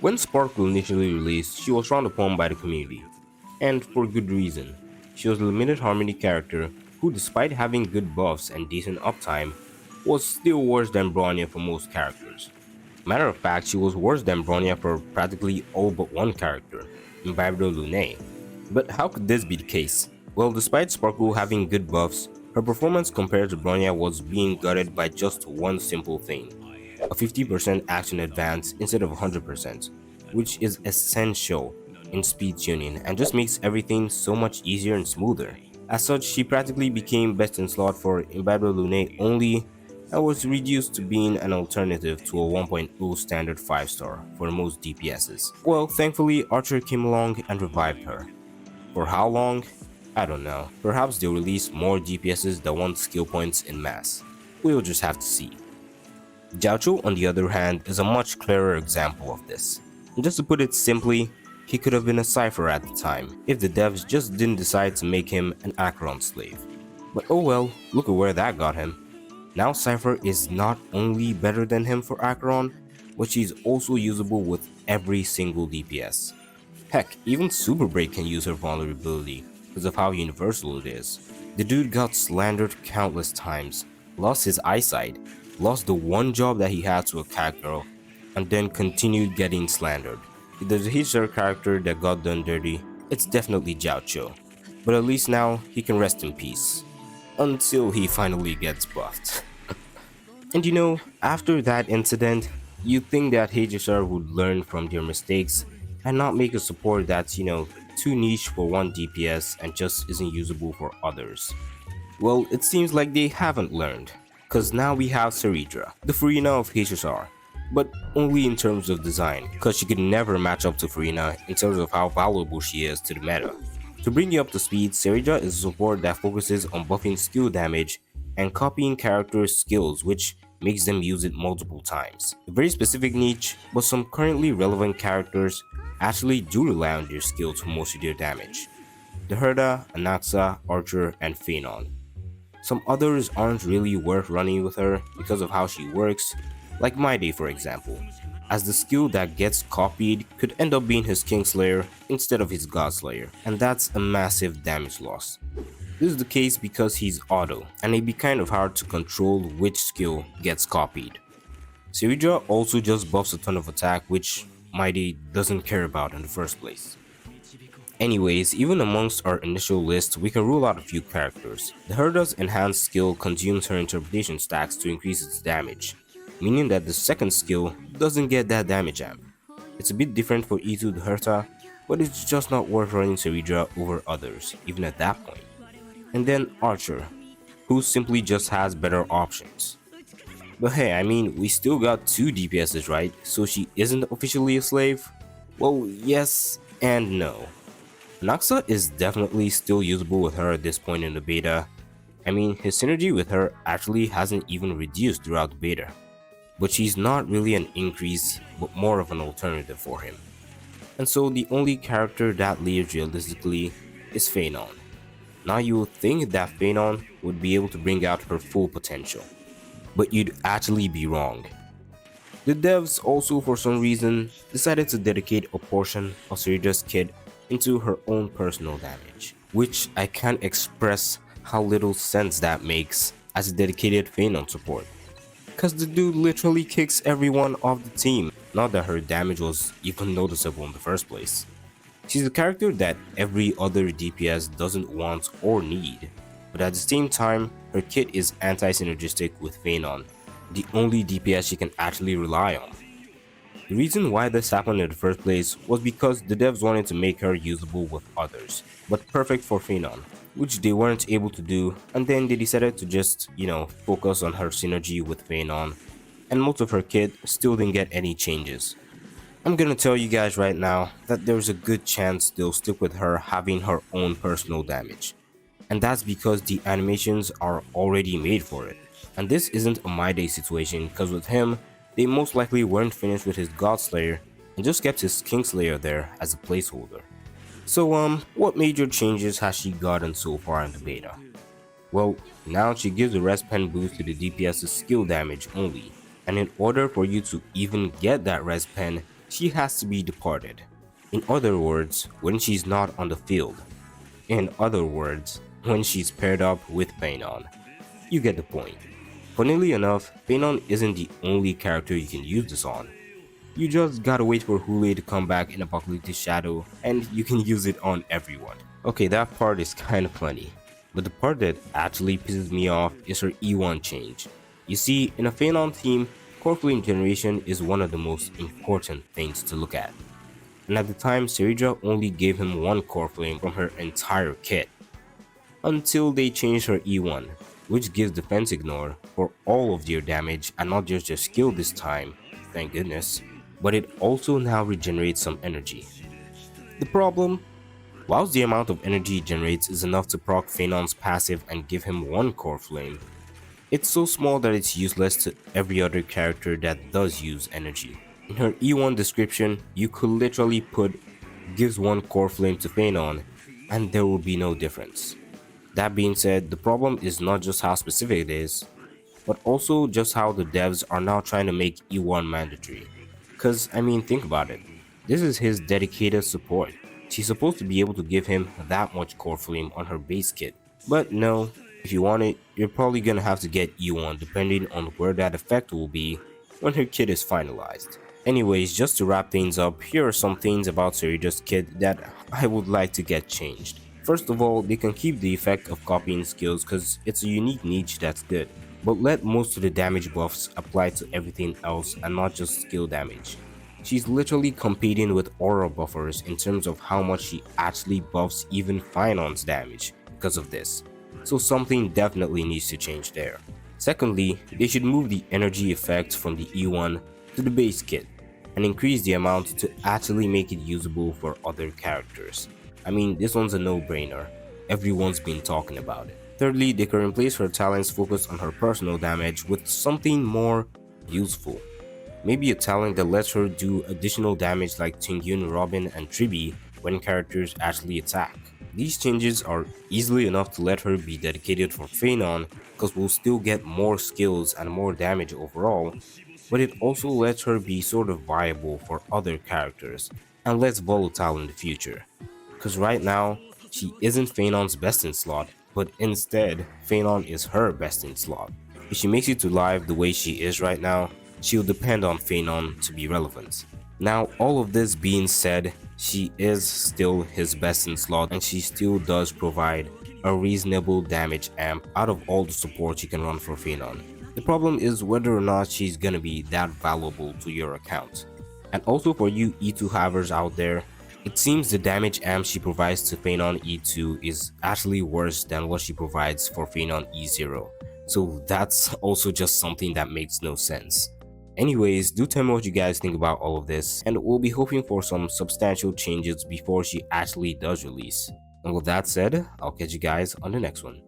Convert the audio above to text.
When Sparkle initially released, she was frowned upon by the community, and for good reason. She was a limited harmony character who, despite having good buffs and decent uptime, was still worse than Bronya for most characters. Matter of fact, she was worse than Bronya for practically all but one character, Imbibdo Lune. But how could this be the case? Well, despite Sparkle having good buffs, her performance compared to Bronya was being gutted by just one simple thing: a 50% action advance instead of 100%, which is essential in speed tuning and just makes everything so much easier and smoother. As such, she practically became best in slot for Imbibdo Lune only and was reduced to being an alternative to a 1.0 standard 5-star for most DPSs. Well, thankfully Archer came along and revived her. For how long? I don't know. Perhaps they'll release more DPSs that want skill points in mass. We'll just have to see. Jiaqiou, on the other hand, is a much clearer example of this. And just to put it simply, he could have been a Cypher at the time, if the devs just didn't decide to make him an Acheron slave. But oh well, look at where that got him. Now Cypher is not only better than him for Acheron, but she's also usable with every single DPS. Heck, even Super Break can use her vulnerability because of how universal it is. The dude got slandered countless times, lost his eyesight, lost the one job that he had to a cat girl, and then continued getting slandered. If there's a Hitler character that got done dirty, it's definitely Jiaqiou. But at least now he can rest in peace. Until he finally gets buffed. And you know, after that incident, you'd think that HSR would learn from their mistakes and not make a support that's, too niche for one DPS and just isn't usable for others. Well, it seems like they haven't learned, cause now we have Cerydra, the Phainon of HSR, but only in terms of design, cause she could never match up to Phainon in terms of how valuable she is to the meta. To bring you up to speed, Cerydra is a support that focuses on buffing skill damage and copying characters' skills, which makes them use it multiple times. A very specific niche, but some currently relevant characters actually do rely on their skills for most of their damage. The Herda, Anaxa, Archer, and Phainon. Some others aren't really worth running with her because of how she works, like My Day for example, as the skill that gets copied could end up being his Kingslayer instead of his Godslayer, and that's a massive damage loss. This is the case because he's auto, and it'd be kind of hard to control which skill gets copied. Cerydra also just buffs a ton of attack, which My Day doesn't care about in the first place. Anyways, even amongst our initial list, we can rule out a few characters. The Herda's enhanced skill consumes her interpretation stacks to increase its damage, meaning that the second skill doesn't get that damage amp. It's a bit different for E2 the Herta, but it's just not worth running Cerydra over others, even at that point. And then Archer, who simply just has better options. But hey, I mean, we still got 2 DPSs, right? So she isn't officially a slave? Well, yes and no. Anaxa is definitely still usable with her at this point in the beta. I mean, his synergy with her actually hasn't even reduced throughout the beta. But she's not really an increase, but more of an alternative for him. And so the only character that leaves realistically is Phainon. Now you would think that Phainon would be able to bring out her full potential, but you'd actually be wrong. The devs also for some reason decided to dedicate a portion of Cerydra's kit into her own personal damage, which I can't express how little sense that makes as a dedicated Phainon support. Cause the dude literally kicks everyone off the team, not that her damage was even noticeable in the first place. She's a character that every other DPS doesn't want or need, but at the same time, her kit is anti-synergistic with Phainon, the only DPS she can actually rely on. The reason why this happened in the first place was because the devs wanted to make her usable with others, but perfect for Phainon, which they weren't able to do, and then they decided to just, focus on her synergy with Phainon, and most of her kit still didn't get any changes. I'm gonna tell you guys right now that there's a good chance they'll stick with her having her own personal damage, and that's because the animations are already made for it. And this isn't a My Day situation, because with him, they most likely weren't finished with his Godslayer and just kept his Kingslayer there as a placeholder. So what major changes has she gotten so far in the beta? Well, now she gives a res pen boost to the DPS's skill damage only, and in order for you to even get that res pen, she has to be departed. In other words, when she's not on the field. In other words, when she's paired up with Phainon. You get the point. Funnily enough, Phainon isn't the only character you can use this on. You just gotta wait for Hule to come back in Apocalyptic Shadow and you can use it on everyone. Okay, that part is kinda funny, but the part that actually pisses me off is her E1 change. You see, in a Phainon team, core flame generation is one of the most important things to look at. And at the time, Cerydra only gave him one core flame from her entire kit, until they changed her E1, which gives defense ignore for all of their damage and not just their skill this time, thank goodness, but it also now regenerates some energy. The problem? Whilst the amount of energy it generates is enough to proc Phainon's passive and give him one core flame, it's so small that it's useless to every other character that does use energy. In her E1 description, you could literally put gives one core flame to Phainon and there will be no difference. That being said, the problem is not just how specific it is, but also just how the devs are now trying to make E1 mandatory. Cause I mean, think about it. This is his dedicated support. She's supposed to be able to give him that much core flame on her base kit. But no, if you want it, you're probably gonna have to get E1 depending on where that effect will be when her kit is finalized. Anyways, just to wrap things up, here are some things about Cerydra's kit that I would like to get changed. First of all, they can keep the effect of copying skills cause it's a unique niche that's good, but let most of the damage buffs apply to everything else and not just skill damage. She's literally competing with aura buffers in terms of how much she actually buffs even Phainon's damage because of this, so something definitely needs to change there. Secondly, they should move the energy effect from the E1 to the base kit and increase the amount to actually make it usable for other characters. I mean, this one's a no-brainer, everyone's been talking about it. Thirdly, they can replace her talents focused on her personal damage with something more useful. Maybe a talent that lets her do additional damage like Tingyun, Robin, and Tribi when characters actually attack. These changes are easily enough to let her be dedicated for Phainon because we'll still get more skills and more damage overall, but it also lets her be sort of viable for other characters and less volatile in the future. Because right now, she isn't Phainon's best in slot, but instead, Phainon is her best in slot. If she makes it to live the way she is right now, she'll depend on Phainon to be relevant. Now, all of this being said, she is still his best in slot and she still does provide a reasonable damage amp out of all the support you can run for Phainon. The problem is whether or not she's gonna be that valuable to your account. And also for you E2 havers out there, it seems the damage amp she provides to Phainon E2 is actually worse than what she provides for Phainon E0. So that's also just something that makes no sense. Anyways, do tell me what you guys think about all of this, and we'll be hoping for some substantial changes before she actually does release. And with that said, I'll catch you guys on the next one.